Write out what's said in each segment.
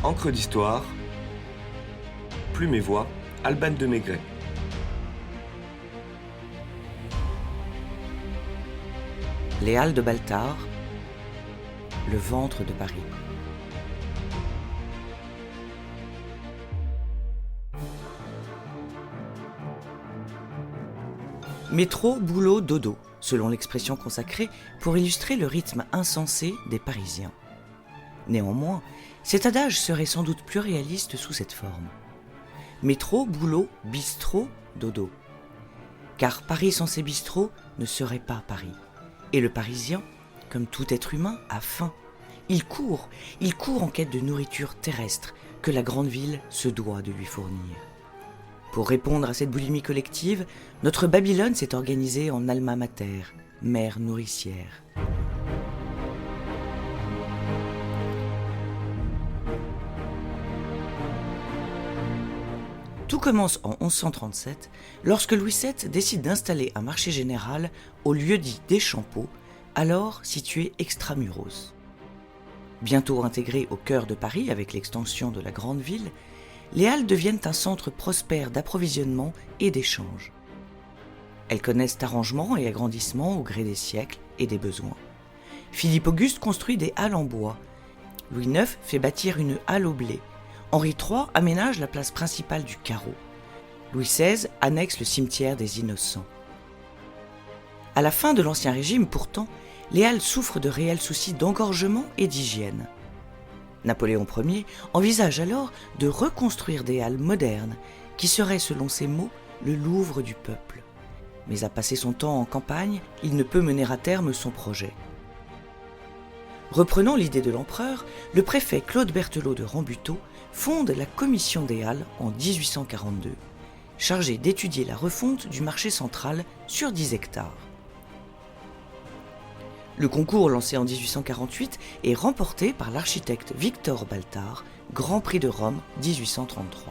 Encre d'histoire, Plume et Voix, Alban de Maigret. Les Halles de Baltard, le ventre de Paris. Métro, boulot, dodo, selon l'expression consacrée pour illustrer le rythme insensé des Parisiens. Néanmoins, cet adage serait sans doute plus réaliste sous cette forme. Métro, boulot, bistrot, dodo. Car Paris sans ses bistrots ne serait pas Paris. Et le Parisien, comme tout être humain, a faim. Il court en quête de nourriture terrestre que la grande ville se doit de lui fournir. Pour répondre à cette boulimie collective, notre Babylone s'est organisée en alma mater, mère nourricière. Tout commence en 1137, lorsque Louis VII décide d'installer un marché général au lieu-dit des Champeaux, alors situé extramuros. Bientôt intégrées au cœur de Paris avec l'extension de la grande ville, les Halles deviennent un centre prospère d'approvisionnement et d'échange. Elles connaissent arrangements et agrandissements au gré des siècles et des besoins. Philippe Auguste construit des halles en bois. Louis IX fait bâtir une halle au blé. Henri III aménage la place principale du carreau. Louis XVI annexe le cimetière des Innocents. À la fin de l'Ancien Régime, pourtant, les halles souffrent de réels soucis d'engorgement et d'hygiène. Napoléon Ier envisage alors de reconstruire des halles modernes qui seraient, selon ses mots, le Louvre du peuple. Mais à passer son temps en campagne, il ne peut mener à terme son projet. Reprenant l'idée de l'empereur, le préfet Claude Berthelot de Rambuteau fonde la Commission des Halles en 1842, chargée d'étudier la refonte du marché central sur 10 hectares. Le concours lancé en 1848 est remporté par l'architecte Victor Baltard, Grand Prix de Rome 1833.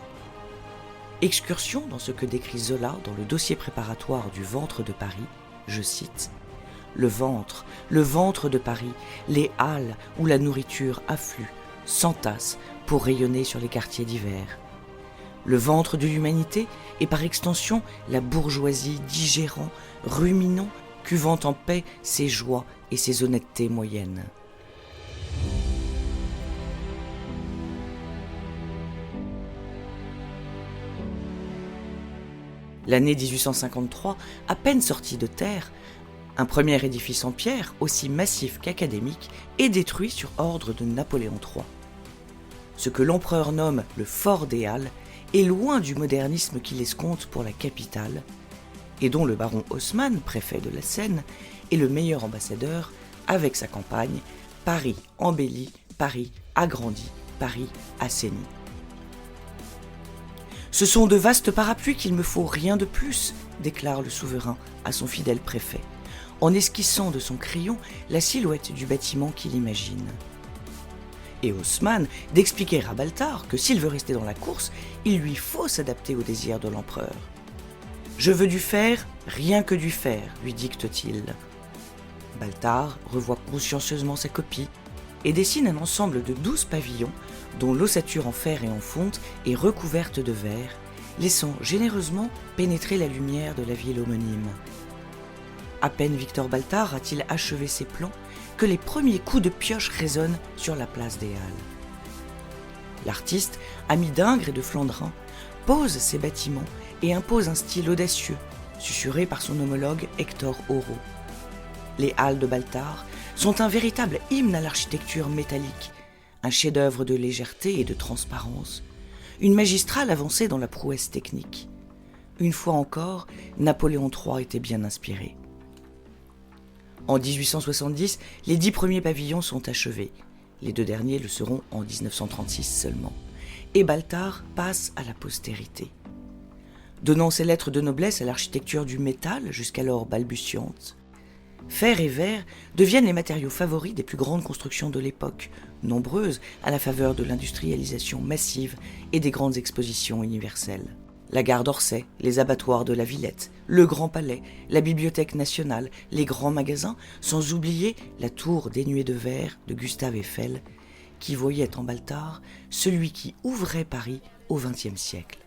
Excursion dans ce que décrit Zola dans le dossier préparatoire du ventre de Paris, je cite « le ventre de Paris, les halles où la nourriture afflue, s'entasse pour rayonner sur les quartiers d'hiver. Le ventre de l'humanité et par extension la bourgeoisie digérant, ruminant, cuvant en paix ses joies et ses honnêtetés moyennes. » L'année 1853, à peine sortie de terre, un premier édifice en pierre, aussi massif qu'académique, est détruit sur ordre de Napoléon III. Ce que l'empereur nomme le Fort des Halles est loin du modernisme qu'il escompte pour la capitale, et dont le baron Haussmann, préfet de la Seine, est le meilleur ambassadeur, avec sa campagne « Paris embelli, Paris agrandi, Paris assaini ». Ce sont de vastes parapluies qu'il me faut, rien de plus, déclare le souverain à son fidèle préfet, en esquissant de son crayon la silhouette du bâtiment qu'il imagine. Et Haussmann d'expliquer à Baltard que s'il veut rester dans la course, il lui faut s'adapter aux désirs de l'empereur. « Je veux du fer, rien que du fer », lui dicte-t-il. Baltard revoit consciencieusement sa copie et dessine un ensemble de 12 pavillons dont l'ossature en fer et en fonte est recouverte de verre, laissant généreusement pénétrer la lumière de la ville homonyme. À peine Victor Baltard a-t-il achevé ses plans que les premiers coups de pioche résonnent sur la place des Halles. L'artiste, ami d'Ingres et de Flandrin, pose ses bâtiments et impose un style audacieux, susurré par son homologue Hector Auro. Les Halles de Baltard sont un véritable hymne à l'architecture métallique, un chef-d'œuvre de légèreté et de transparence, une magistrale avancée dans la prouesse technique. Une fois encore, Napoléon III était bien inspiré. En 1870, les 10 premiers pavillons sont achevés. Les 2 derniers le seront en 1936 seulement. Et Baltard passe à la postérité. Donnant ses lettres de noblesse à l'architecture du métal, jusqu'alors balbutiante, fer et verre deviennent les matériaux favoris des plus grandes constructions de l'époque, nombreuses à la faveur de l'industrialisation massive et des grandes expositions universelles. La gare d'Orsay, les abattoirs de la Villette, le Grand Palais, la Bibliothèque nationale, les grands magasins, sans oublier la tour dénuée de verre de Gustave Eiffel, qui voyait en Baltard celui qui ouvrait Paris au XXe siècle.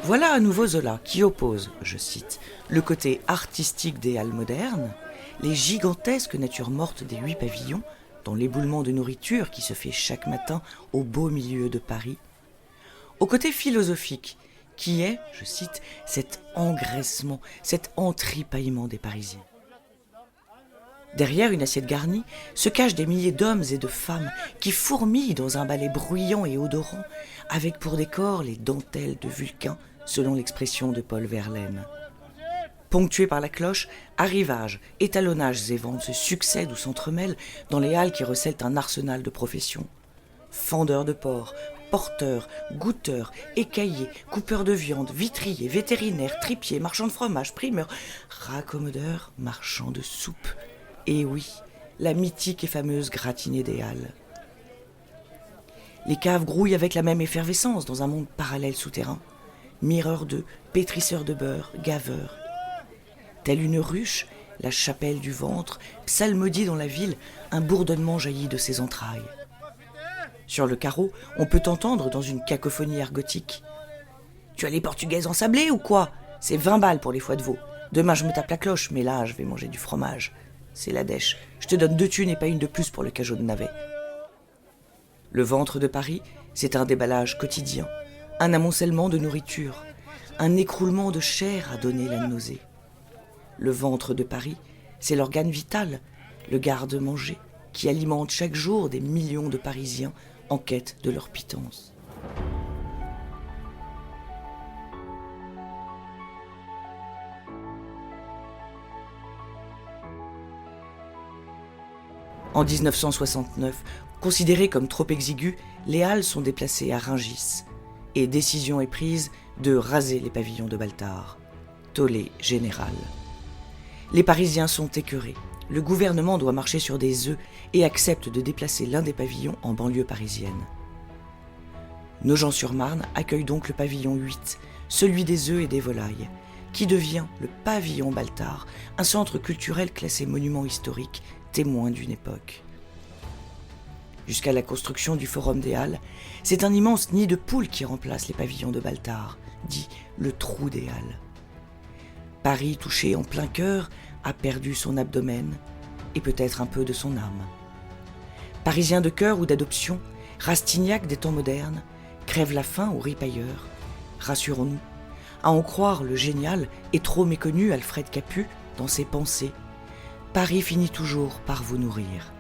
Voilà à nouveau Zola qui oppose, je cite, le côté artistique des halles modernes, les gigantesques natures mortes des 8 pavillons, dans l'éboulement de nourriture qui se fait chaque matin au beau milieu de Paris, au côté philosophique qui est, je cite, cet engraissement, cet entripaillement des Parisiens. Derrière une assiette garnie se cachent des milliers d'hommes et de femmes qui fourmillent dans un ballet bruyant et odorant, avec pour décor les dentelles de Vulcain, selon l'expression de Paul Verlaine. Ponctués par la cloche, arrivages, étalonnages et ventes se succèdent ou s'entremêlent dans les halles qui recèlent un arsenal de professions. Fendeurs de porc, porteurs, goûteurs, écaillers, coupeurs de viande, vitriers, vétérinaires, tripiers, marchands de fromage, primeurs, raccommodeurs, marchands de soupe. Et oui, la mythique et fameuse gratinée des Halles. Les caves grouillent avec la même effervescence dans un monde parallèle souterrain. Mireurs d'œufs, pétrisseurs de beurre, gaveurs. Telle une ruche, la chapelle du ventre, psalmodie dans la ville, un bourdonnement jaillit de ses entrailles. Sur le carreau, on peut entendre dans une cacophonie ergotique. « Tu as les portugaises ensablées ou quoi ? C'est 20 balles pour les foies de veau. Demain je me tape la cloche, mais là je vais manger du fromage. C'est la dèche. Je te donne 2 thunes et pas une de plus pour le cajot de navet. » Le ventre de Paris, c'est un déballage quotidien, un amoncellement de nourriture, un écroulement de chair à donner la nausée. Le ventre de Paris, c'est l'organe vital, le garde-manger, qui alimente chaque jour des millions de Parisiens en quête de leur pitance. En 1969, considérées comme trop exiguës, les halles sont déplacées à Rungis et décision est prise de raser les pavillons de Baltard. Tollé général. Les Parisiens sont écœurés. Le gouvernement doit marcher sur des œufs et accepte de déplacer l'un des pavillons en banlieue parisienne. Nogent-sur-Marne accueille donc le pavillon 8, celui des œufs et des volailles, qui devient le pavillon Baltard, un centre culturel classé monument historique, témoin d'une époque. Jusqu'à la construction du Forum des Halles, c'est un immense nid de poules qui remplace les pavillons de Baltard, dit le trou des Halles. Paris, touché en plein cœur, a perdu son abdomen et peut-être un peu de son âme. Parisien de cœur ou d'adoption, Rastignac des temps modernes, crève la faim ou ripailleur. Rassurons-nous, à en croire le génial et trop méconnu Alfred Capu dans ses pensées, Paris finit toujours par vous nourrir.